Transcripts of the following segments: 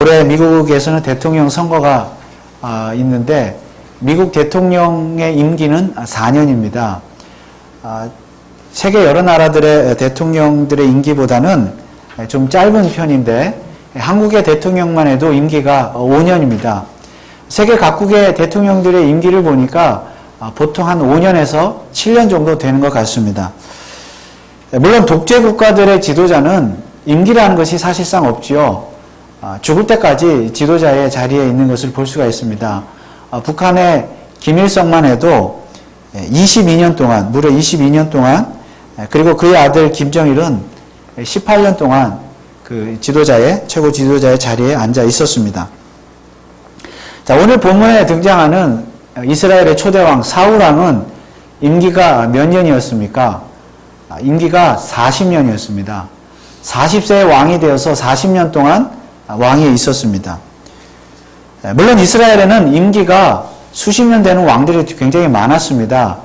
올해 미국에서는 대통령 선거가 있는데 미국 대통령의 임기는 4년입니다. 세계 여러 나라들의 대통령들의 임기보다는 좀 짧은 편인데 한국의 대통령만 해도 임기가 5년입니다. 세계 각국의 대통령들의 임기를 보니까 보통 한 5년에서 7년 정도 되는 것 같습니다. 물론 독재 국가들의 지도자는 임기라는 것이 사실상 없지요. 죽을 때까지 지도자의 자리에 있는 것을 볼 수가 있습니다. 북한의 김일성만 해도 22년 동안, 무려 22년 동안, 그리고 그의 아들 김정일은 18년 동안 그 최고 지도자의 자리에 앉아 있었습니다. 자, 오늘 본문에 등장하는 이스라엘의 초대왕 사울왕은 임기가 몇 년이었습니까? 임기가 40년이었습니다. 40세의 왕이 되어서 40년 동안 왕위에 있었습니다. 물론 이스라엘에는 임기가 수십 년 되는 왕들이 굉장히 많았습니다.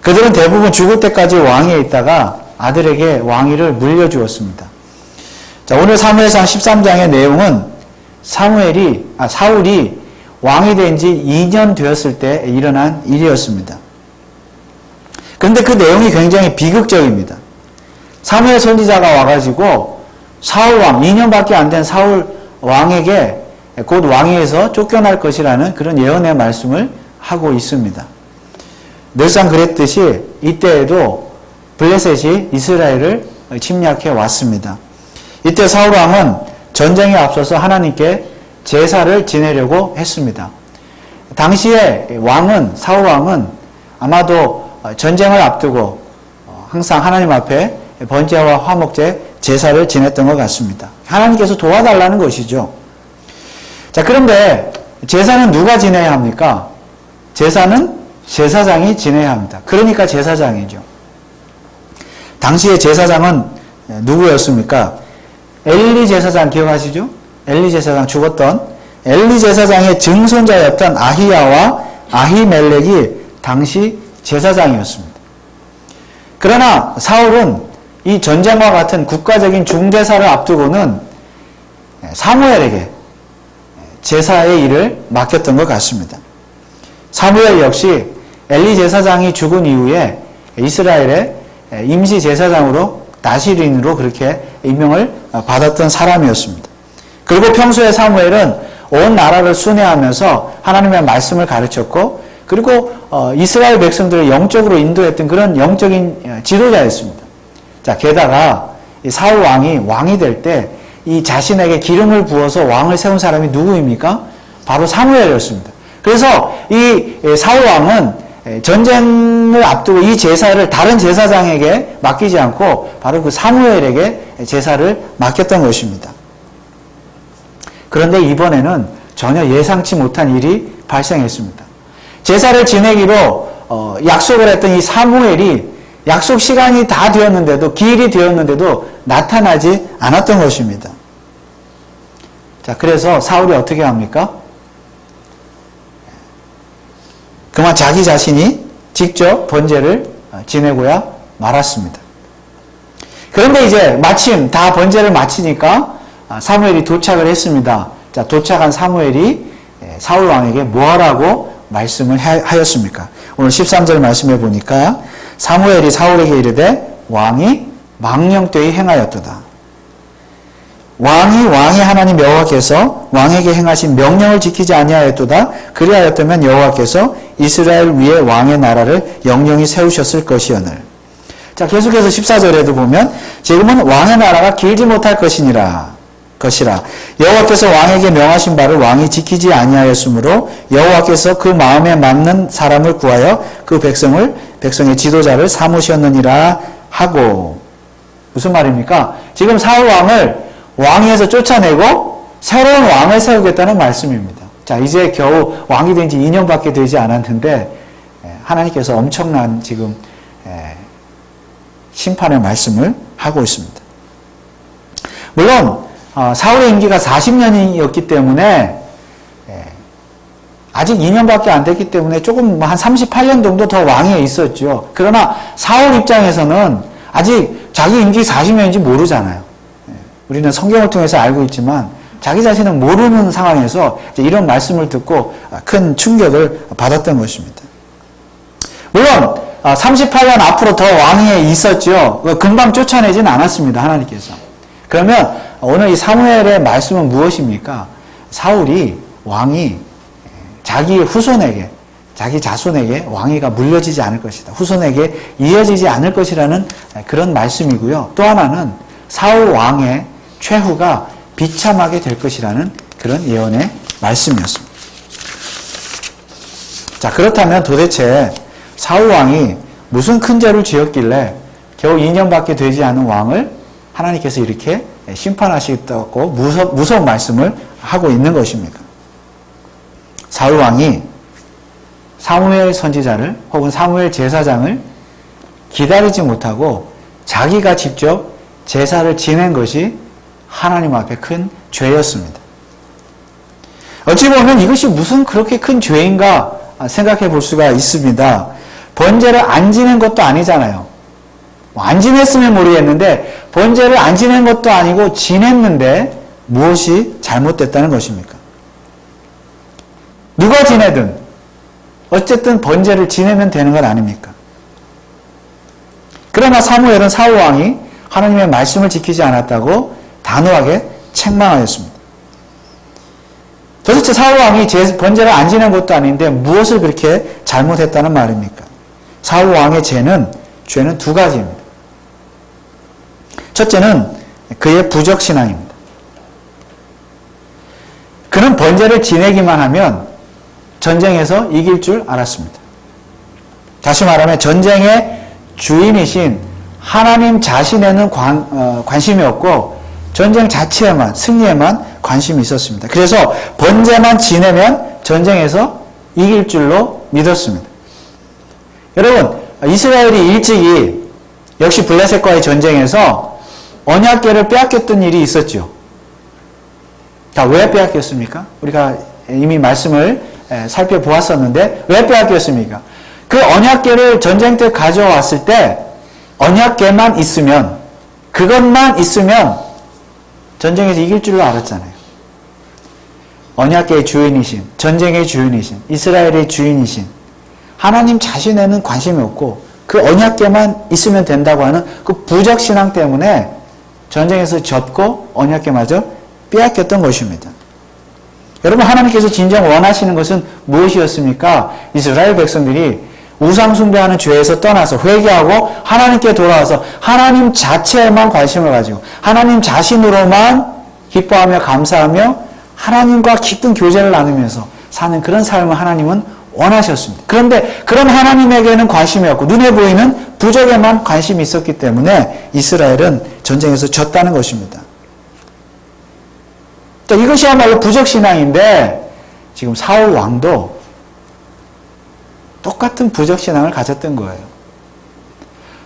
그들은 대부분 죽을 때까지 왕위에 있다가 아들에게 왕위를 물려주었습니다. 자, 오늘 사무엘상 13장의 내용은 사울이 왕이 된 지 2년 되었을 때 일어난 일이었습니다. 그런데 그 내용이 굉장히 비극적입니다. 사무엘 선지자가 와가지고 사울왕, 2년밖에 안 된 사울왕에게 곧 왕위에서 쫓겨날 것이라는 그런 예언의 말씀을 하고 있습니다. 늘상 그랬듯이 이때에도 블레셋이 이스라엘을 침략해 왔습니다. 이때 사울왕은 전쟁에 앞서서 하나님께 제사를 지내려고 했습니다. 당시에 사울왕은 아마도 전쟁을 앞두고 항상 하나님 앞에 번제와 화목제 제사를 지냈던 것 같습니다. 하나님께서 도와달라는 것이죠. 자, 그런데 제사는 누가 지내야 합니까? 제사는 제사장이 지내야 합니다. 그러니까 제사장이죠. 당시의 제사장은 누구였습니까? 엘리 제사장 기억하시죠? 엘리 제사장 죽었던 엘리 제사장의 증손자였던 아히야와 아히멜렉이 당시 제사장이었습니다. 그러나 사울은 이 전쟁과 같은 국가적인 중대사를 앞두고는 사무엘에게 제사의 일을 맡겼던 것 같습니다. 사무엘 역시 엘리 제사장이 죽은 이후에 이스라엘의 임시 제사장으로 나시린으로 그렇게 임명을 받았던 사람이었습니다. 그리고 평소에 사무엘은 온 나라를 순회하면서 하나님의 말씀을 가르쳤고 그리고 이스라엘 백성들을 영적으로 인도했던 그런 영적인 지도자였습니다. 자, 게다가 이 사울 왕이 될 때 이 자신에게 기름을 부어서 왕을 세운 사람이 누구입니까? 바로 사무엘이었습니다. 그래서 이 사울 왕은 전쟁을 앞두고 이 제사를 다른 제사장에게 맡기지 않고 바로 그 사무엘에게 제사를 맡겼던 것입니다. 그런데 이번에는 전혀 예상치 못한 일이 발생했습니다. 제사를 지내기로 약속을 했던 이 사무엘이 약속 시간이 다 되었는데도, 기일이 되었는데도 나타나지 않았던 것입니다. 자, 그래서 사울이 어떻게 합니까? 그만 자기 자신이 직접 번제를 지내고야 말았습니다. 그런데 이제 마침 다 번제를 마치니까 사무엘이 도착을 했습니다. 자, 도착한 사무엘이 사울 왕에게 뭐하라고 말씀을 하였습니까? 오늘 13절 말씀해 보니까 사무엘이 사울에게 이르되 왕이 망령되이 행하였도다. 왕이 하나님 여호와께서 왕에게 행하신 명령을 지키지 아니하였도다. 그리하였다면 여호와께서 이스라엘 위에 왕의 나라를 영영히 세우셨을 것이오늘. 자, 계속해서 14절에도 보면 지금은 왕의 나라가 길지 못할 것이라 여호와께서 왕에게 명하신 바를 왕이 지키지 아니하였으므로 여호와께서 그 마음에 맞는 사람을 구하여 그 백성의 지도자를 삼으셨느니라 하고. 무슨 말입니까? 지금 사울 왕을 왕위에서 쫓아내고 새로운 왕을 세우겠다는 말씀입니다. 자, 이제 겨우 왕이 된 지 2년밖에 되지 않았는데 하나님께서 엄청난 지금 심판의 말씀을 하고 있습니다. 물론 사울의 임기가 40년이었기 때문에 아직 2년밖에 안 됐기 때문에 조금 한 38년 정도 더 왕위에 있었죠. 그러나 사울 입장에서는 아직 자기 임기 40년인지 모르잖아요. 우리는 성경을 통해서 알고 있지만 자기 자신은 모르는 상황에서 이런 말씀을 듣고 큰 충격을 받았던 것입니다. 물론 38년 앞으로 더 왕위에 있었죠. 금방 쫓아내진 않았습니다. 하나님께서. 그러면 오늘 이 사무엘의 말씀은 무엇입니까? 사울이 왕이 자기 후손에게, 자기 자손에게 왕위가 물려지지 않을 것이다. 후손에게 이어지지 않을 것이라는 그런 말씀이고요. 또 하나는 사울 왕의 최후가 비참하게 될 것이라는 그런 예언의 말씀이었습니다. 자, 그렇다면 도대체 사울 왕이 무슨 큰 죄를 지었길래 겨우 2년밖에 되지 않은 왕을 하나님께서 이렇게 심판하시겠다고 무서운 말씀을 하고 있는 것입니까? 사울 왕이 사무엘 선지자를 혹은 사무엘 제사장을 기다리지 못하고 자기가 직접 제사를 지낸 것이 하나님 앞에 큰 죄였습니다. 어찌 보면 이것이 무슨 그렇게 큰 죄인가 생각해 볼 수가 있습니다. 번제를 안 지낸 것도 아니잖아요. 안 지냈으면 모르겠는데 번제를 안 지낸 것도 아니고 지냈는데 무엇이 잘못됐다는 것입니까? 누가 지내든 어쨌든 번제를 지내면 되는 것 아닙니까? 그러나 사무엘은 사울 왕이 하나님의 말씀을 지키지 않았다고 단호하게 책망하였습니다. 도대체 사울 왕이 번제를 안 지낸 것도 아닌데 무엇을 그렇게 잘못했다는 말입니까? 사울 왕의 죄는 두 가지입니다. 첫째는 그의 부적신앙입니다. 그는 번제를 지내기만 하면 전쟁에서 이길 줄 알았습니다. 다시 말하면 전쟁의 주인이신 하나님 자신에는 관심이 없고 전쟁 자체에만, 승리에만 관심이 있었습니다. 그래서 번제만 지내면 전쟁에서 이길 줄로 믿었습니다. 여러분, 이스라엘이 일찍이 역시 블레셋과의 전쟁에서 언약궤를 빼앗겼던 일이 있었죠. 자, 왜 빼앗겼습니까? 우리가 이미 말씀을 살펴보았었는데 왜 빼앗겼습니까? 그 언약궤를 전쟁 때 가져왔을 때 언약궤만 있으면, 그것만 있으면 전쟁에서 이길 줄로 알았잖아요. 언약궤의 주인이신, 전쟁의 주인이신, 이스라엘의 주인이신 하나님 자신에는 관심이 없고 그 언약궤만 있으면 된다고 하는 그 부적신앙 때문에 전쟁에서 졌고 언약궤마저 빼앗겼던 것입니다. 여러분, 하나님께서 진정 원하시는 것은 무엇이었습니까? 이스라엘 백성들이 우상 숭배하는 죄에서 떠나서 회개하고 하나님께 돌아와서 하나님 자체에만 관심을 가지고 하나님 자신으로만 기뻐하며 감사하며 하나님과 깊은 교제를 나누면서 사는 그런 삶을 하나님은 원하셨습니다. 그런데 그런 하나님에게는 관심이 없고 눈에 보이는 부적에만 관심이 있었기 때문에 이스라엘은 전쟁에서 졌다는 것입니다. 자, 이것이야말로 부적신앙인데 지금 사울 왕도 똑같은 부적신앙을 가졌던 거예요.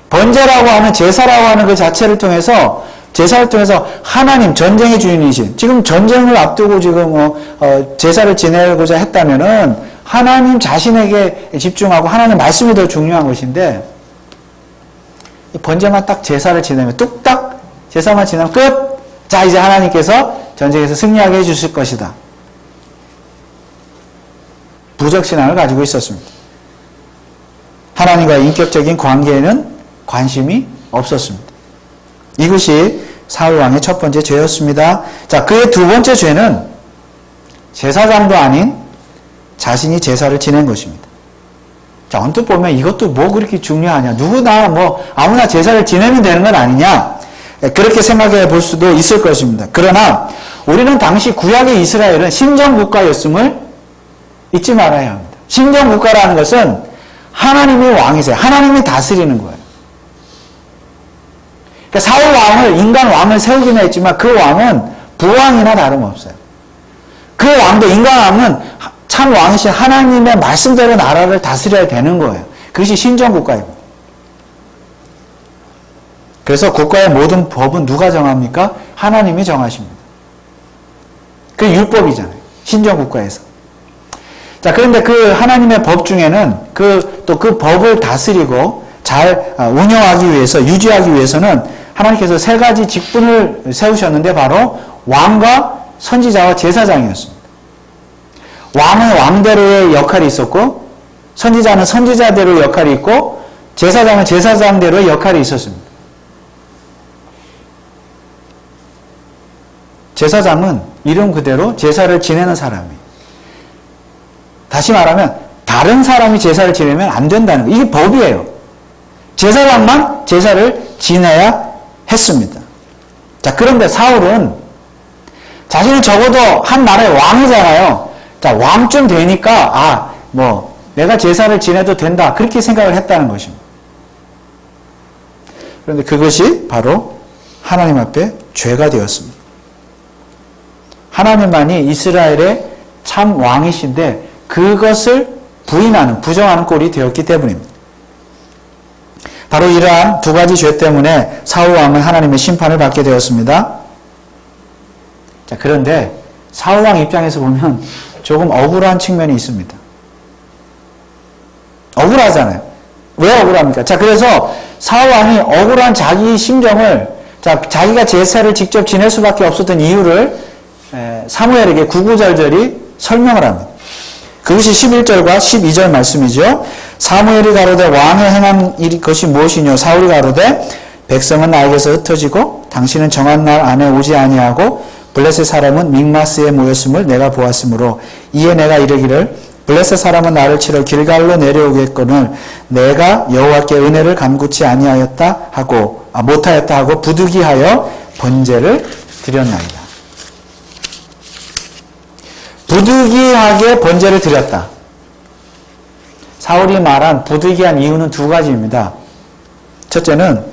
번제라고 하는, 제사라고 하는 그 자체를 통해서, 제사를 통해서 하나님, 전쟁의 주인이신, 지금 전쟁을 앞두고 지금 제사를 지내고자 했다면은 하나님 자신에게 집중하고 하나님 말씀이 더 중요한 것인데, 이 번제만 딱 제사를 지내면 뚝딱 제사만 지나면 끝! 자, 이제 하나님께서 전쟁에서 승리하게 해주실 것이다. 부적신앙을 가지고 있었습니다. 하나님과의 인격적인 관계에는 관심이 없었습니다. 이것이 사울 왕의 첫 번째 죄였습니다. 자, 그의 두 번째 죄는 제사장도 아닌 자신이 제사를 지낸 것입니다. 자, 언뜻 보면 이것도 뭐 그렇게 중요하냐. 누구나 뭐 아무나 제사를 지내면 되는 건 아니냐. 그렇게 생각해 볼 수도 있을 것입니다. 그러나 우리는 당시 구약의 이스라엘은 신정국가였음을 잊지 말아야 합니다. 신정국가라는 것은 하나님이 왕이세요. 하나님이 다스리는 거예요. 그러니까 사울 왕을, 인간 왕을 세우긴 했지만 그 왕은 부왕이나 다름없어요. 그 왕도, 인간 왕은 참 왕이신 하나님의 말씀대로 나라를 다스려야 되는 거예요. 그것이 신정국가입니다. 그래서 국가의 모든 법은 누가 정합니까? 하나님이 정하십니다. 그게 율법이잖아요. 신정국가에서. 자, 그런데 그 하나님의 법 중에는 또 그 법을 다스리고 잘 운영하기 위해서, 유지하기 위해서는 하나님께서 세 가지 직분을 세우셨는데 바로 왕과 선지자와 제사장이었습니다. 왕은 왕대로의 역할이 있었고 선지자는 선지자대로의 역할이 있고 제사장은 제사장대로의 역할이 있었습니다. 제사장은 이름 그대로 제사를 지내는 사람이에요. 다시 말하면 다른 사람이 제사를 지내면 안 된다는 거예요. 이게 법이에요. 제사장만 제사를 지내야 했습니다. 자, 그런데 사울은 자신은 적어도 한 나라의 왕이잖아요. 자, 왕쯤 되니까 내가 제사를 지내도 된다. 그렇게 생각을 했다는 것입니다. 그런데 그것이 바로 하나님 앞에 죄가 되었습니다. 하나님만이 이스라엘의 참 왕이신데 그것을 부인하는, 부정하는 꼴이 되었기 때문입니다. 바로 이러한 두 가지 죄 때문에 사울 왕은 하나님의 심판을 받게 되었습니다. 자, 그런데 사울 왕 입장에서 보면 조금 억울한 측면이 있습니다. 억울하잖아요. 왜 억울합니까? 자, 그래서 사울 왕이 억울한 자기 심정을, 자기가 제사를 직접 지낼 수밖에 없었던 이유를 사무엘에게 구구절절히 설명을 합니다. 그것이 11절과 12절 말씀이죠. 사무엘이 가로되 왕이 행한 것이 무엇이뇨? 사울이 가로되 백성은 나에게서 흩어지고 당신은 정한 날 안에 오지 아니하고 블레셋 사람은 믹마스에 모였음을 내가 보았으므로 이에 내가 이르기를 블레셋 사람은 나를 치러 길갈로 내려오겠거늘 내가 여호와께 은혜를 간구치 아니하였다 하고 못하였다 하고 부득이하여 번제를 드렸나이다. 부득이하게 번제를 드렸다. 사울이 말한 부득이한 이유는 두 가지입니다. 첫째는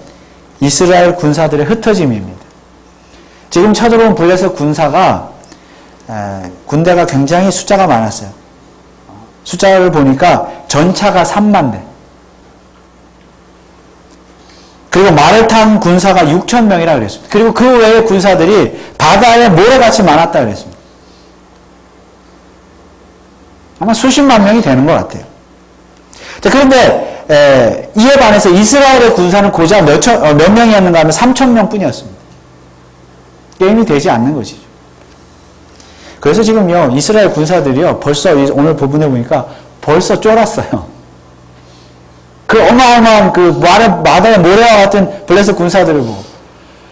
이스라엘 군사들의 흩어짐입니다. 지금 쳐들어온 블레셋 군대가 굉장히 숫자가 많았어요. 숫자를 보니까 전차가 3만 대. 그리고 말을 탄 군사가 6천 명이라 그랬습니다. 그리고 그 외의 군사들이 바다에 모래같이 많았다 그랬습니다. 아마 수십만 명이 되는 것 같아요. 자, 그런데 이에 반해서 이스라엘의 군사는 고작 몇 명이었는가 하면 3천 명 뿐이었습니다. 게임이 되지 않는 것이죠. 그래서 지금요, 이스라엘 군사들이요, 벌써 오늘 부분에 보니까 벌써 쫄았어요. 그 어마어마한 바다의 모래와 같은 블레셋 군사들을 보고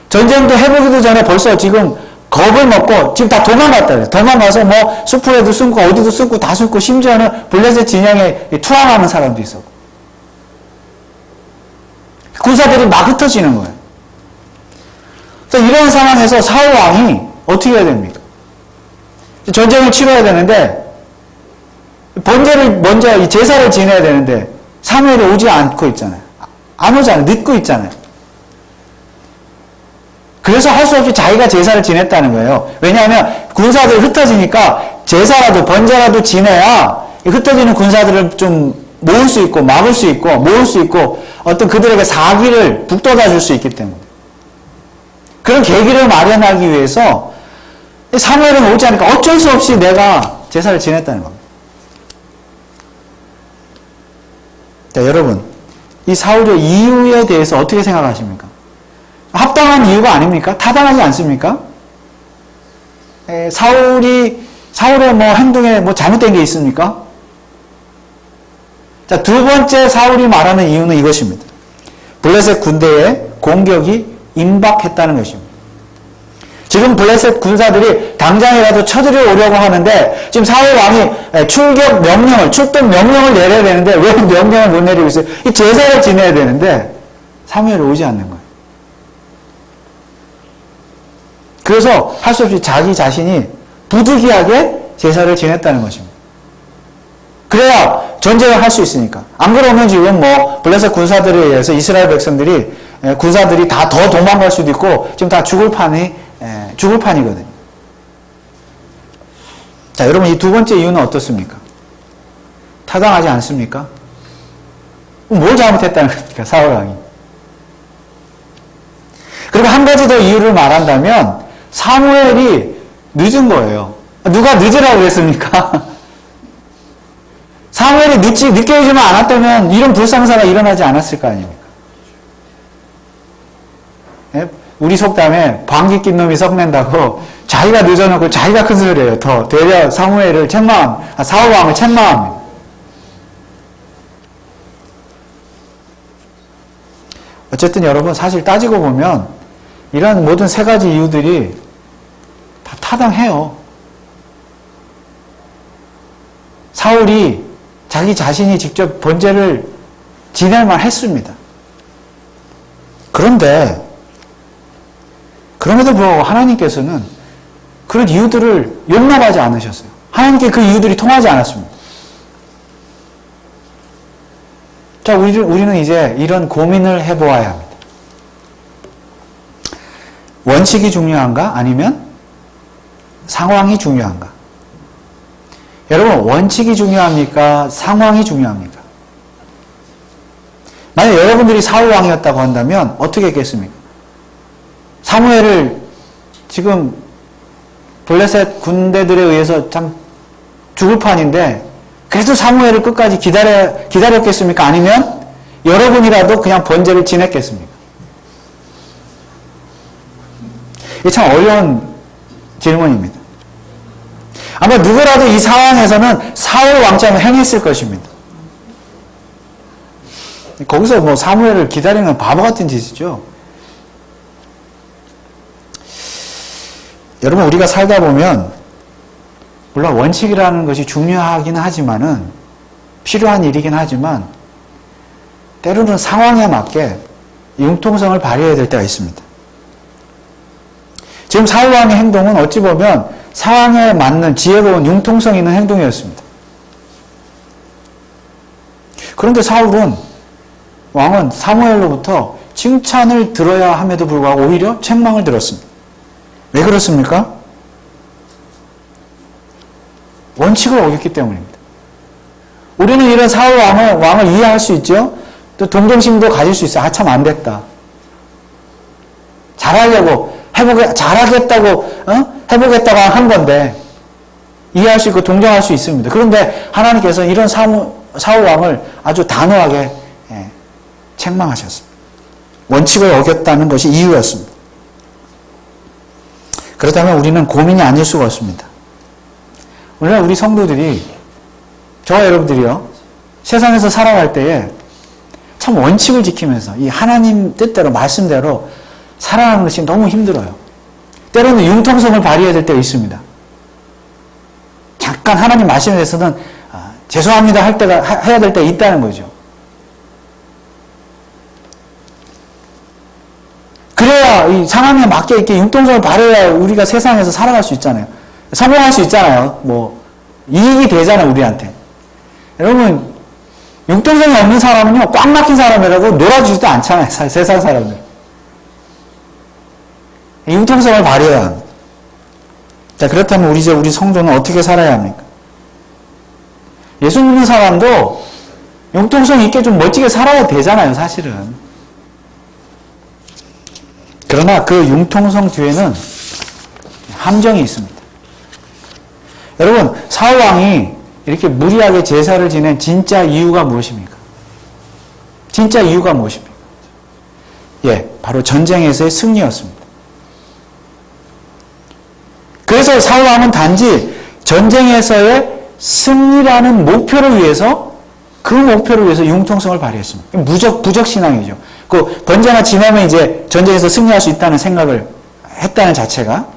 전쟁도 해보기도 전에 벌써 지금 겁을 먹고 지금 다 도망갔다 그래요. 도망가서 숲에도 숨고 어디도 숨고 다 숨고 심지어는 블레셋 진영에 투항하는 사람도 있었고 군사들이 막 흩어지는 거예요. 그래서 이런 상황에서 사울 왕이 어떻게 해야 됩니까? 전쟁을 치러야 되는데 번제를 먼저 이 제사를 지내야 되는데 사무엘이 오지 않고 있잖아요. 안 오잖아요. 늦고 있잖아요. 그래서 할 수 없이 자기가 제사를 지냈다는 거예요. 왜냐하면 군사들이 흩어지니까 제사라도 번제라도 지내야 흩어지는 군사들을 좀 모을 수 있고 막을 수 있고 모을 수 있고 어떤 그들에게 사기를 북돋아 줄 수 있기 때문에 그런 계기를 마련하기 위해서 사무엘은 오지 않으니까 어쩔 수 없이 내가 제사를 지냈다는 겁니다. 자, 여러분 이 사울의 이유에 대해서 어떻게 생각하십니까? 합당한 이유가 아닙니까? 타당하지 않습니까? 사울의 행동에 잘못된 게 있습니까? 자, 두 번째 사울이 말하는 이유는 이것입니다. 블레셋 군대의 공격이 임박했다는 것입니다. 지금 블레셋 군사들이 당장이라도 쳐들어오려고 하는데 지금 사울 왕이 출동 명령을 내려야 되는데 왜 명령을 못 내리고 있어요? 이 제사를 지내야 되는데 사무엘이 오지 않는 거예요. 그래서 할 수 없이 자기 자신이 부득이하게 제사를 지냈다는 것입니다. 그래야 전쟁을 할 수 있으니까. 안 그러면 지금 블레셋 군사들에 의해서 이스라엘 군사들이 다 더 도망갈 수도 있고 지금 다 죽을 판이거든요. 자, 여러분 이 두 번째 이유는 어떻습니까? 타당하지 않습니까? 뭘 잘못했다는 겁니까? 사울 왕이. 그리고 한 가지 더 이유를 말한다면 사무엘이 늦은 거예요. 누가 늦으라고 그랬습니까? 사무엘이 늦게 오지만 않았다면 이런 불상사가 일어나지 않았을 거 아닙니까? 우리 속담에 방귀 낀 놈이 썩낸다고 자기가 늦어놓고 자기가 큰 소리를 해요. 더 되려 사무엘을 사울 왕을 책망합니다. 어쨌든 여러분 사실 따지고 보면 이런 모든 세 가지 이유들이 다 타당해요. 사울이 자기 자신이 직접 번제를 지낼만 했습니다. 그런데 그럼에도 불구하고 하나님께서는 그런 이유들을 용납하지 않으셨어요. 하나님께 그 이유들이 통하지 않았습니다. 자, 우리는 이제 이런 고민을 해보아야 합니다. 원칙이 중요한가? 아니면 상황이 중요한가? 여러분, 원칙이 중요합니까? 상황이 중요합니까? 만약 여러분들이 사울 왕이었다고 한다면 어떻게 했겠습니까? 사무엘을 지금 블레셋 군대들에 의해서 참 죽을 판인데 그래도 사무엘을 끝까지 기다렸겠습니까? 아니면 여러분이라도 그냥 번제를 지냈겠습니까? 이게 참 어려운 질문입니다. 아마 누구라도 이 상황에서는 사울 왕처럼 행했을 것입니다. 거기서 뭐 사무엘을 기다리는 건 바보 같은 짓이죠. 여러분, 우리가 살다 보면 물론 원칙이라는 것이 중요하긴 하지만은 필요한 일이긴 하지만 때로는 상황에 맞게 융통성을 발휘해야 될 때가 있습니다. 지금 사울 왕의 행동은 어찌 보면 상황에 맞는 지혜로운 융통성 있는 행동이었습니다. 그런데 왕은 사무엘로부터 칭찬을 들어야 함에도 불구하고 오히려 책망을 들었습니다. 왜 그렇습니까? 원칙을 어겼기 때문입니다. 우리는 이런 사울 왕을 이해할 수 있죠? 또 동정심도 가질 수 있어요. 참 안 됐다. 잘하려고, 잘하겠다고, 해보겠다고 한 건데, 이해할 수 있고 동정할 수 있습니다. 그런데 하나님께서 이런 사울 왕을 아주 단호하게 책망하셨습니다. 원칙을 어겼다는 것이 이유였습니다. 그렇다면 우리는 고민이 아닐 수가 없습니다. 오늘 우리 성도들이, 저와 여러분들이요, 세상에서 살아갈 때에 참 원칙을 지키면서 이 하나님 뜻대로, 말씀대로 살아가는 것이 너무 힘들어요. 때로는 융통성을 발휘해야 될 때가 있습니다. 잠깐 하나님 말씀에 대해서는 죄송합니다 해야 될 때가 있다는 거죠. 그래야 이 상황에 맞게 이렇게 융통성을 발휘해야 우리가 세상에서 살아갈 수 있잖아요. 성공할 수 있잖아요. 뭐 이익이 되잖아요, 우리한테. 여러분, 융통성이 없는 사람은요, 꽉 막힌 사람이라고 놀아주지도 않잖아요, 세상 사람들. 융통성을 발휘해야 합니다. 자, 그렇다면 우리 성도는 어떻게 살아야 합니까? 예수 믿는 사람도 융통성 있게 좀 멋지게 살아야 되잖아요, 사실은. 그러나 그 융통성 뒤에는 함정이 있습니다. 여러분, 사울 왕이 이렇게 무리하게 제사를 지낸 진짜 이유가 무엇입니까? 진짜 이유가 무엇입니까? 바로 전쟁에서의 승리였습니다. 그래서 사울 왕은 단지 전쟁에서의 승리라는 목표를 위해서, 그 목표를 위해서 융통성을 발휘했습니다. 부적 신앙이죠. 그 번제나 지내면 이제 전쟁에서 승리할 수 있다는 생각을 했다는 자체가,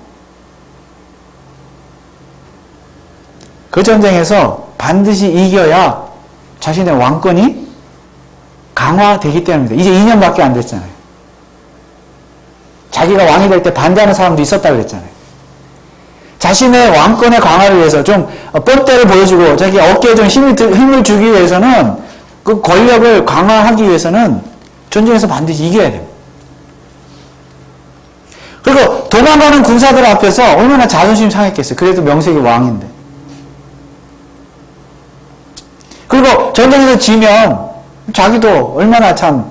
그 전쟁에서 반드시 이겨야 자신의 왕권이 강화되기 때문입니다. 이제 2년밖에 안 됐잖아요. 자기가 왕이 될 때 반대하는 사람도 있었다고 그랬잖아요. 자신의 왕권의 강화를 위해서 좀 뻔때를 보여주고 자기 어깨에 좀 힘을 주기 위해서는, 그 권력을 강화하기 위해서는 전쟁에서 반드시 이겨야 됩니다. 그리고 도망가는 군사들 앞에서 얼마나 자존심 상했겠어요. 그래도 명색이 왕인데. 그리고 전쟁에서 지면 자기도 얼마나 참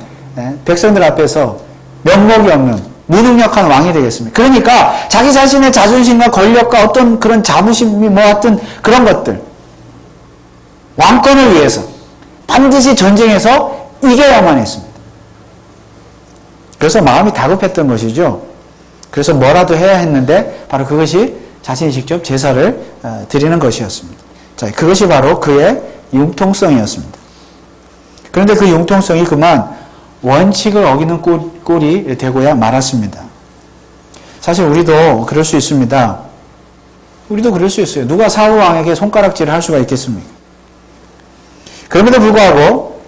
백성들 앞에서 면목이 없는 무능력한 왕이 되겠습니다. 그러니까 자기 자신의 자존심과 권력과 어떤 그런 자부심이 뭐 하여튼 그런 것들, 왕권을 위해서 반드시 전쟁에서 이겨야만 했습니다. 그래서 마음이 다급했던 것이죠. 그래서 뭐라도 해야 했는데 바로 그것이 자신이 직접 제사를 드리는 것이었습니다. 자, 그것이 바로 그의 융통성이었습니다. 그런데 그 융통성이 그만 원칙을 어기는 꼴이 되고야 말았습니다. 사실 우리도 그럴 수 있습니다. 우리도 그럴 수 있어요. 누가 사울 왕에게 손가락질을 할 수가 있겠습니까? 그럼에도 불구하고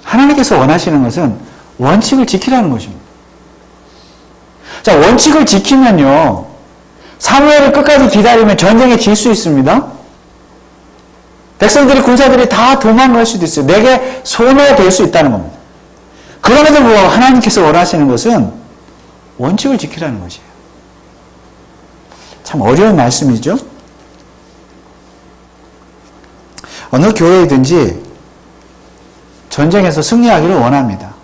하나님께서 원하시는 것은 원칙을 지키라는 것입니다. 자, 원칙을 지키면요, 사무엘을 끝까지 기다리면 전쟁에 질 수 있습니다. 백성들이, 군사들이 다 도망갈 수도 있어요. 내게 손해될 수 있다는 겁니다. 그럼에도 불구하고 하나님께서 원하시는 것은 원칙을 지키라는 것이에요. 참 어려운 말씀이죠. 어느 교회이든지 전쟁에서 승리하기를 원합니다.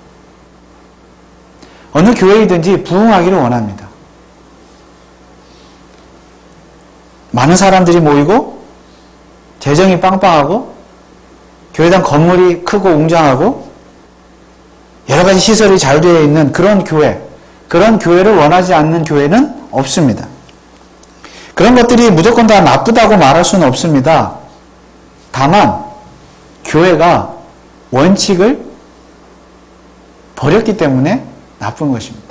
어느 교회이든지 부흥하기를 원합니다. 많은 사람들이 모이고 재정이 빵빵하고 교회당 건물이 크고 웅장하고 여러 가지 시설이 잘 되어 있는 그런 교회, 그런 교회를 원하지 않는 교회는 없습니다. 그런 것들이 무조건 다 나쁘다고 말할 수는 없습니다. 다만 교회가 원칙을 버렸기 때문에 나쁜 것입니다.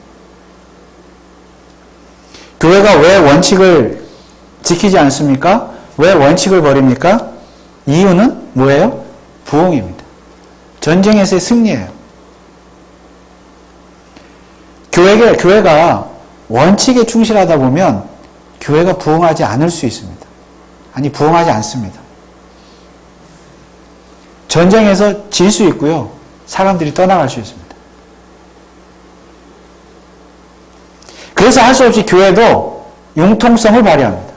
교회가 왜 원칙을 지키지 않습니까? 왜 원칙을 버립니까? 이유는 뭐예요? 부흥입니다. 전쟁에서의 승리예요. 교회가 원칙에 충실하다 보면 교회가 부흥하지 않을 수 있습니다. 아니, 부흥하지 않습니다. 전쟁에서 질 수 있고요. 사람들이 떠나갈 수 있습니다. 그래서 할 수 없이 교회도 융통성을 발휘합니다.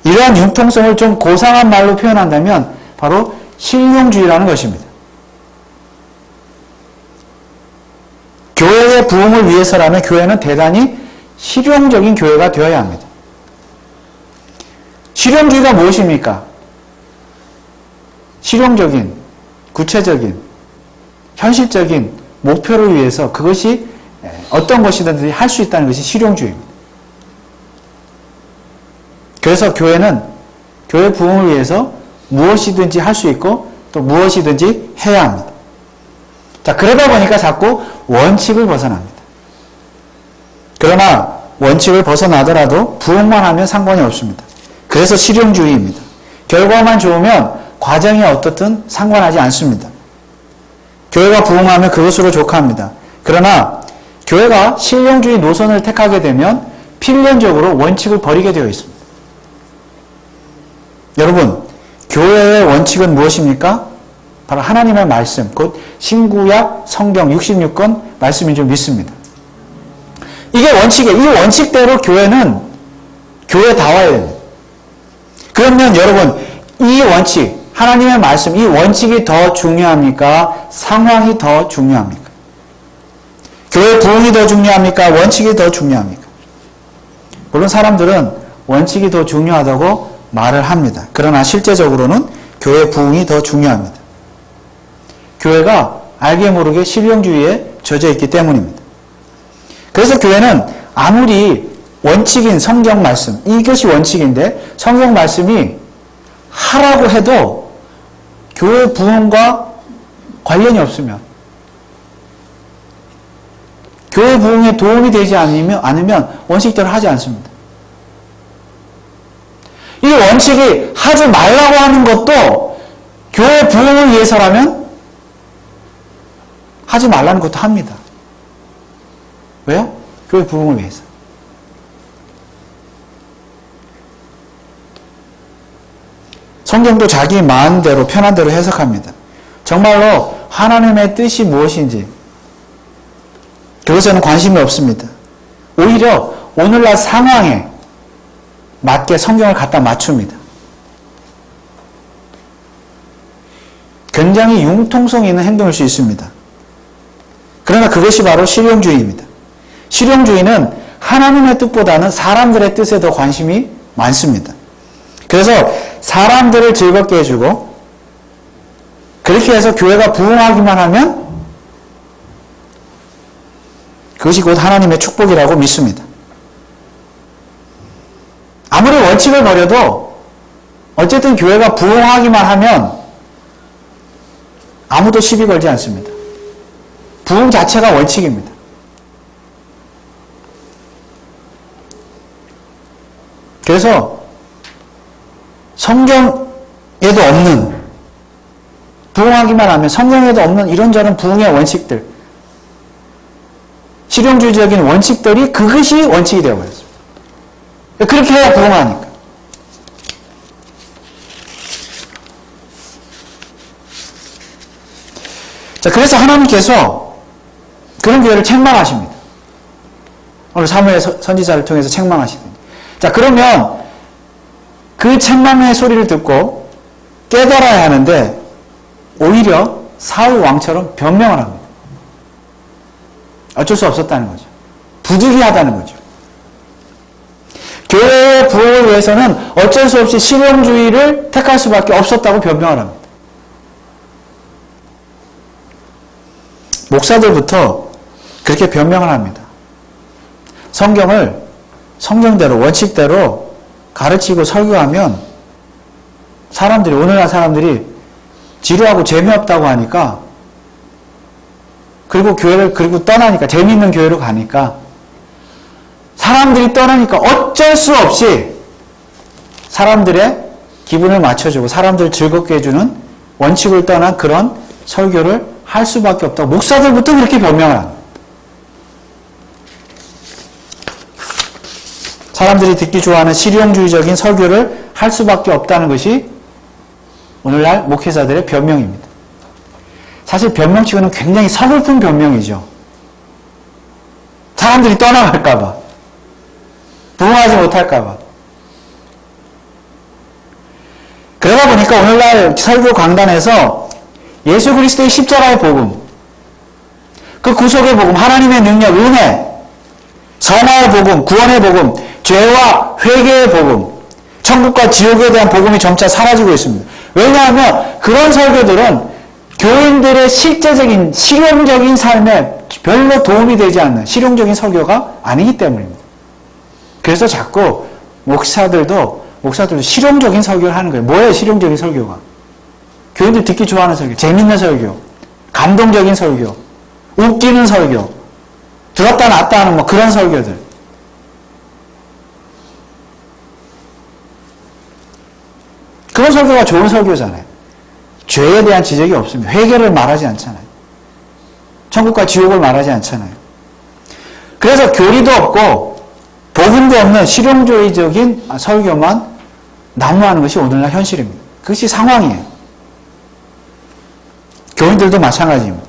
이러한 융통성을 좀 고상한 말로 표현한다면 바로 실용주의라는 것입니다. 교회의 부흥을 위해서라면 교회는 대단히 실용적인 교회가 되어야 합니다. 실용주의가 무엇입니까? 실용적인, 구체적인, 현실적인 목표를 위해서 그것이 어떤 것이든지 할 수 있다는 것이 실용주의입니다. 그래서 교회는 교회 부흥을 위해서 무엇이든지 할 수 있고 또 무엇이든지 해야 합니다. 자, 그러다 보니까 자꾸 원칙을 벗어납니다. 그러나 원칙을 벗어나더라도 부흥만 하면 상관이 없습니다. 그래서 실용주의입니다. 결과만 좋으면 과정이 어떻든 상관하지 않습니다. 교회가 부흥하면 그것으로 족합니다. 그러나 교회가 실용주의 노선을 택하게 되면 필연적으로 원칙을 버리게 되어 있습니다. 여러분, 교회의 원칙은 무엇입니까? 바로 하나님의 말씀, 곧 신구약 성경 66권 말씀인 줄 믿습니다. 이게 원칙이에요. 이 원칙대로 교회는 교회다워야 됩니다. 그러면 여러분, 이 원칙, 하나님의 말씀, 이 원칙이 더 중요합니까? 상황이 더 중요합니까? 교회 부흥이 더 중요합니까? 원칙이 더 중요합니까? 물론 사람들은 원칙이 더 중요하다고 말을 합니다. 그러나 실제적으로는 교회 부흥이 더 중요합니다. 교회가 알게 모르게 실용주의에 젖어 있기 때문입니다. 그래서 교회는 아무리 원칙인 성경 말씀, 이것이 원칙인데 성경 말씀이 하라고 해도 교회 부흥과 관련이 없으면, 교회 부흥에 도움이 되지 않으면 원칙대로 하지 않습니다. 이 원칙이 하지 말라고 하는 것도 교회 부흥을 위해서라면 하지 말라는 것도 합니다. 왜요? 교회 부흥을 위해서. 성경도 자기 마음대로 편한 대로 해석합니다. 정말로 하나님의 뜻이 무엇인지 그것에는 관심이 없습니다. 오히려 오늘날 상황에 맞게 성경을 갖다 맞춥니다. 굉장히 융통성 있는 행동일 수 있습니다. 그러나 그것이 바로 실용주의입니다. 실용주의는 하나님의 뜻보다는 사람들의 뜻에 더 관심이 많습니다. 그래서 사람들을 즐겁게 해주고 그렇게 해서 교회가 부흥하기만 하면 그것이 곧 하나님의 축복이라고 믿습니다. 아무리 원칙을 버려도 어쨌든 교회가 부흥하기만 하면 아무도 시비 걸지 않습니다. 부흥 자체가 원칙입니다. 그래서 성경에도 없는, 부흥하기만 하면 성경에도 없는 이런저런 부흥의 원칙들, 실용주의적인 원칙들이 그것이 원칙이 되어버렸습니다. 그렇게 해야 부흥하니까. 자, 그래서 하나님께서 그런 교회를 책망하십니다. 오늘 사무엘 선지자를 통해서 책망하시더니. 자, 그러면 그 책망의 소리를 듣고 깨달아야 하는데 오히려 사울 왕처럼 변명을 합니다. 어쩔 수 없었다는 거죠. 부득이하다는 거죠. 교회의 부흥을 위해서는 어쩔 수 없이 실용주의를 택할 수밖에 없었다고 변명을 합니다. 목사들부터 그렇게 변명을 합니다. 성경을 성경대로, 원칙대로 가르치고 설교하면 사람들이, 오늘날 사람들이 지루하고 재미없다고 하니까, 그리고 교회를, 그리고 떠나니까, 재미있는 교회로 가니까, 사람들이 떠나니까 어쩔 수 없이 사람들의 기분을 맞춰주고 사람들을 즐겁게 해주는 원칙을 떠난 그런 설교를 할 수밖에 없다고 목사들부터 그렇게 변명을 합니다. 사람들이 듣기 좋아하는 실용주의적인 설교를 할 수밖에 없다는 것이 오늘날 목회자들의 변명입니다. 사실 변명치고는 굉장히 서글픈 변명이죠. 사람들이 떠나갈까봐, 부흥하지 못할까봐. 그러다 보니까 오늘날 설교 강단에서 예수 그리스도의 십자가의 복음, 그 구속의 복음, 하나님의 능력, 은혜, 선화의 복음, 구원의 복음, 죄와 회개의 복음, 천국과 지옥에 대한 복음이 점차 사라지고 있습니다. 왜냐하면 그런 설교들은 교인들의 실제적인 실용적인 삶에 별로 도움이 되지 않는 실용적인 설교가 아니기 때문입니다. 그래서 자꾸 목사들도 실용적인 설교를 하는 거예요. 뭐예요, 실용적인 설교가? 교인들 듣기 좋아하는 설교, 재밌는 설교, 감동적인 설교, 웃기는 설교, 들었다 놨다 하는 뭐 그런 설교들. 그런 설교가 좋은 설교잖아요. 죄에 대한 지적이 없습니다. 회개를 말하지 않잖아요. 천국과 지옥을 말하지 않잖아요. 그래서 교리도 없고 복음도 없는 실용주의적인 설교만 난무하는 것이 오늘날 현실입니다. 그것이 상황이에요. 교인들도 마찬가지입니다.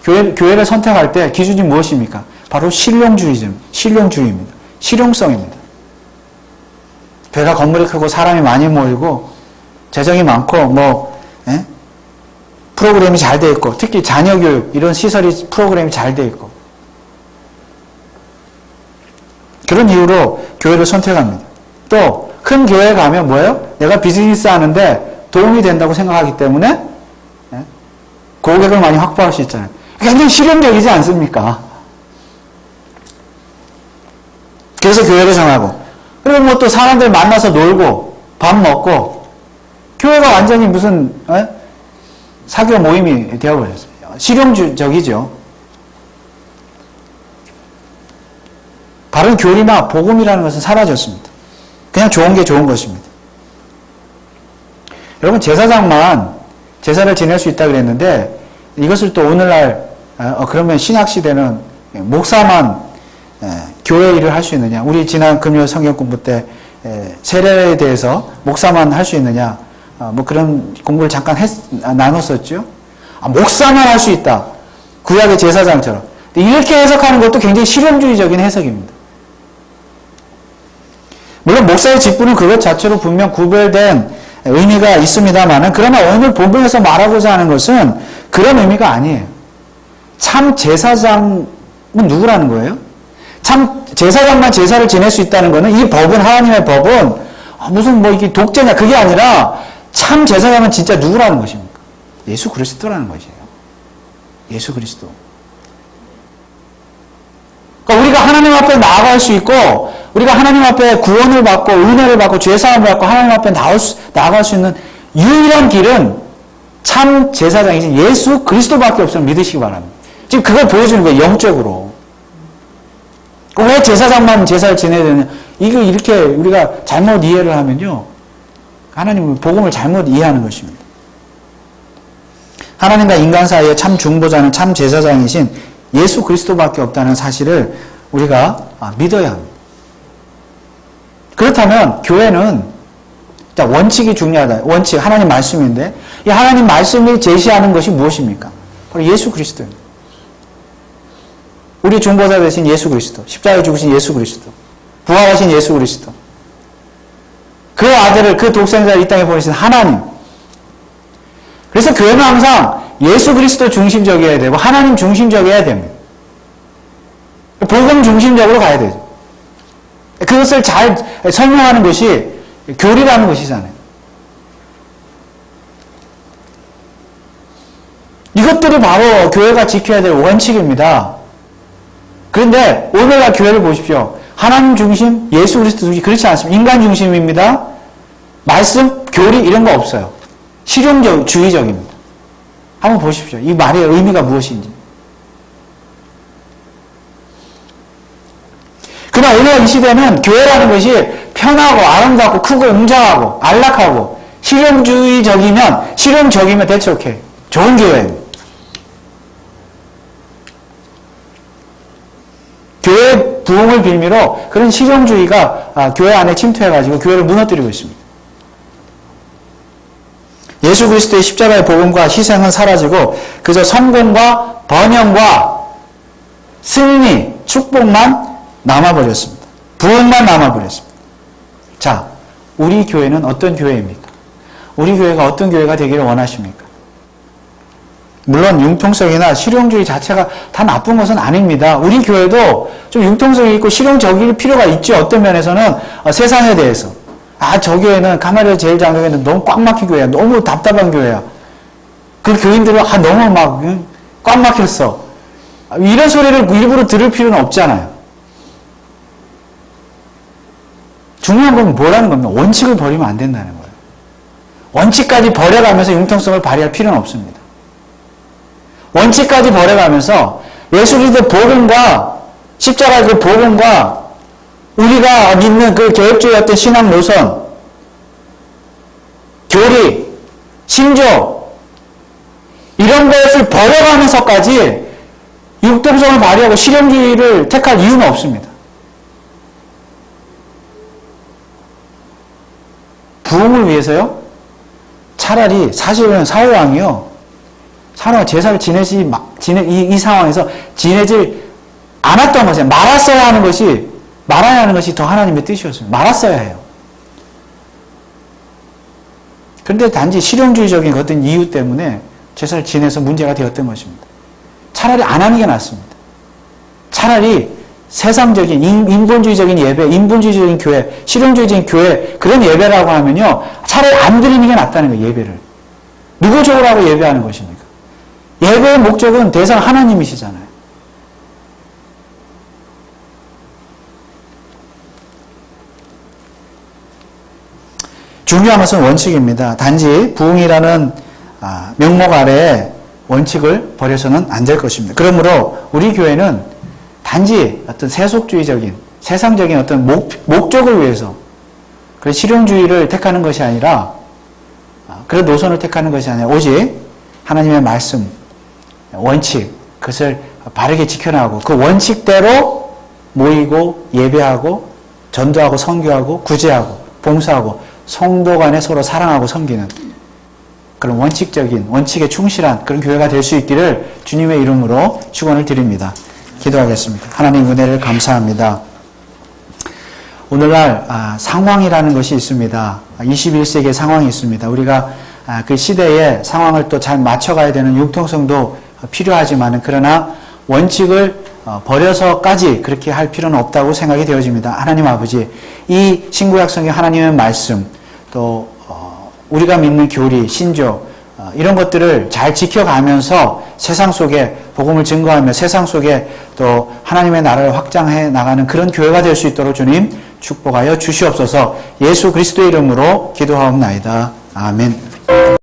교회를 선택할 때 기준이 무엇입니까? 바로 실용주의입니다. 실용성입니다. 배가 건물이 크고 사람이 많이 모이고 재정이 많고 프로그램이 잘 돼 있고, 특히 자녀교육 이런 시설이 프로그램이 잘 돼 있고, 그런 이유로 교회를 선택합니다. 또 큰 교회에 가면 뭐예요? 내가 비즈니스 하는데 도움이 된다고 생각하기 때문에 고객을 많이 확보할 수 있잖아요. 굉장히 실용적이지 않습니까? 그래서 교회를 정하고, 그리고 뭐 또 사람들 만나서 놀고 밥 먹고, 교회가 완전히 무슨 사교 모임이 되어버렸습니다. 실용적이죠. 바른 교리나 복음이라는 것은 사라졌습니다. 그냥 좋은 게 좋은 것입니다. 여러분, 제사장만 제사를 지낼 수 있다 그랬는데, 이것을 또 오늘날 그러면 신약시대는 목사만 교회 일을 할 수 있느냐, 우리 지난 금요 성경 공부 때 세례에 대해서 목사만 할 수 있느냐, 뭐 그런 공부를 잠깐 나눴었죠. 목사만 할 수 있다, 구약의 제사장처럼. 이렇게 해석하는 것도 굉장히 실용주의적인 해석입니다. 물론 목사의 직분은 그것 자체로 분명 구별된 의미가 있습니다만은, 그러나 오늘 본문에서 말하고자 하는 것은 그런 의미가 아니에요. 참 제사장은 누구라는 거예요? 참 제사장만 제사를 지낼 수 있다는 것은, 이 법은, 하나님의 법은 무슨 뭐 이게 독재냐, 그게 아니라 참 제사장은 진짜 누구라는 것입니까? 예수 그리스도라는 것이에요. 예수 그리스도. 그러니까 우리가 하나님 앞에 나아갈 수 있고 우리가 하나님 앞에 구원을 받고 은혜를 받고 죄사함을 받고 하나님 앞에 나아갈 수 있는 유일한 길은 참 제사장이신 예수 그리스도밖에 없음을 믿으시기 바랍니다. 지금 그걸 보여주는 거예요. 영적으로. 왜 제사장만 제사를 지내야 되느냐. 이거 이렇게 우리가 잘못 이해를 하면요. 하나님은 복음을 잘못 이해하는 것입니다. 하나님과 인간 사이에 참 중보자는 참 제사장이신 예수 그리스도밖에 없다는 사실을 우리가 믿어야 합니다. 그렇다면 교회는 원칙이 중요하다. 원칙, 하나님 말씀인데 이 하나님 말씀이 제시하는 것이 무엇입니까? 바로 예수 그리스도입니다. 우리 중보자 되신 예수 그리스도, 십자가에 죽으신 예수 그리스도, 부활하신 예수 그리스도, 그 아들을, 그 독생자를 이 땅에 보내신 하나님. 그래서 교회는 항상 예수 그리스도 중심적이어야 되고 하나님 중심적이어야 됩니다. 복음 중심적으로 가야 되죠. 그것을 잘 설명하는 것이 교리라는 것이잖아요. 이것들이 바로 교회가 지켜야 될 원칙입니다. 그런데 오늘날 교회를 보십시오. 하나님 중심, 예수 그리스도 중심, 그렇지 않습니다. 인간 중심입니다. 말씀, 교리 이런 거 없어요. 실용주의적입니다. 한번 보십시오. 이 말의 의미가 무엇인지. 그러나 오늘 이 시대는 교회라는 것이 편하고 아름답고 크고 웅장하고 안락하고 실용적이면 대체 오케이. 좋은 교회입니다. 교회 부흥을 빌미로 그런 실용주의가 교회 안에 침투해가지고 교회를 무너뜨리고 있습니다. 예수 그리스도의 십자가의 복음과 희생은 사라지고 그저 성공과 번영과 승리, 축복만 남아버렸습니다. 부흥만 남아버렸습니다. 자, 우리 교회는 어떤 교회입니까? 우리 교회가 어떤 교회가 되기를 원하십니까? 물론 융통성이나 실용주의 자체가 다 나쁜 것은 아닙니다. 우리 교회도 좀 융통성이 있고 실용적일 필요가 있죠. 어떤 면에서는 세상에 대해서. 저 교회는 가마리아 제일장로교회는 너무 꽉 막힌 교회야. 너무 답답한 교회야. 그 교인들은 너무 막 꽉 막혔어. 이런 소리를 일부러 들을 필요는 없잖아요. 중요한 건 뭐라는 겁니까? 원칙을 버리면 안 된다는 거예요. 원칙까지 버려가면서 융통성을 발휘할 필요는 없습니다. 원칙까지 버려가면서 예수 그리스도의 복음과 십자가의 그 복음과 우리가 믿는 그 계획주의 어떤 신앙 노선, 교리, 신조 이런 것을 버려가면서까지 융통성을 발휘하고 실용주의를 택할 이유는 없습니다. 부흥을 위해서요? 차라리 사실은 사울왕이요. 사울왕 제사를 이 상황에서 지내질 않았던 것이에요. 말아야 하는 것이 더 하나님의 뜻이었습니다. 말았어야 해요. 그런데 단지 실용주의적인 어떤 이유 때문에 제사를 지내서 문제가 되었던 것입니다. 차라리 안 하는 게 낫습니다. 차라리 세상적인 인본주의적인 예배, 인본주의적인 교회, 실용주의적인 교회 그런 예배라고 하면요. 차라리 안 드리는 게 낫다는 거예요. 예배를. 누구 좋으라고 예배하는 것입니까? 예배의 목적은 대상 하나님이시잖아요. 중요한 것은 원칙입니다. 단지 부흥이라는 명목 아래에 원칙을 버려서는 안 될 것입니다. 그러므로 우리 교회는 단지 어떤 세속주의적인 세상적인 어떤 목적을 위해서 그런 실용주의를 택하는 것이 아니라 그런 노선을 택하는 것이 아니라 오직 하나님의 말씀, 원칙 그것을 바르게 지켜나가고 그 원칙대로 모이고 예배하고 전도하고 선교하고 구제하고 봉사하고 성도 간에 서로 사랑하고 섬기는 그런 원칙에 충실한 그런 교회가 될 수 있기를 주님의 이름으로 축원을 드립니다. 기도하겠습니다. 하나님 은혜를 감사합니다. 오늘날 상황이라는 것이 있습니다. 21세기의 상황이 있습니다. 우리가 그 시대의 상황을 또 잘 맞춰가야 되는 융통성도 필요하지만 그러나 원칙을 버려서까지 그렇게 할 필요는 없다고 생각이 되어집니다. 하나님 아버지, 이 신구약 성경 하나님의 말씀 또 우리가 믿는 교리, 신조 이런 것들을 잘 지켜가면서 세상 속에 복음을 증거하며 세상 속에 또 하나님의 나라를 확장해 나가는 그런 교회가 될 수 있도록 주님 축복하여 주시옵소서. 예수 그리스도의 이름으로 기도하옵나이다. 아멘.